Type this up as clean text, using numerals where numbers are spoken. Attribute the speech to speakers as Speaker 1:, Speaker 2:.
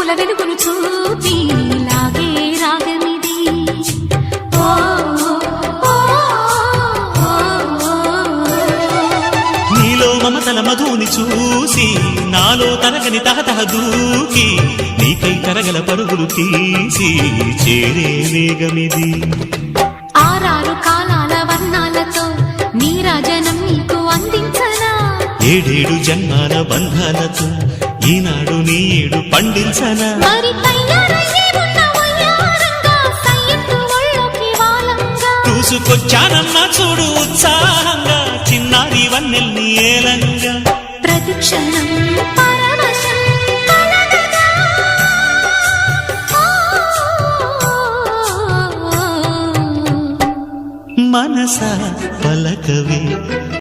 Speaker 1: తలపుల వెలుగును చూపి లాగే రాగమిది.
Speaker 2: నీలో మమతల మధుని చూసి నాలో తరగని తహతహ దూకి నీకై తరగల పరుగులు తీసి చేరే వేగమిది.
Speaker 1: ఆరారు కాలాల వర్ణాలతో నీరాజనం నీకు అందించనా,
Speaker 2: ఏడేడు జన్మాల బంధాలతో ఈనాడు నీ ఏడు పండించనా.
Speaker 1: మరి తయారయ్యే ఉన్న వయ్యారంగా సయ్యత్తు ఒళ్ళోకి వాలంగా
Speaker 2: చూసుకొచ్చానమ్మా చూడు ఉత్సాహంగా చిన్నారి వన్నెల్ని ఏలంగా.
Speaker 1: ప్రతిక్షణం పరవశం కలగగా.
Speaker 2: మనసా పలకవే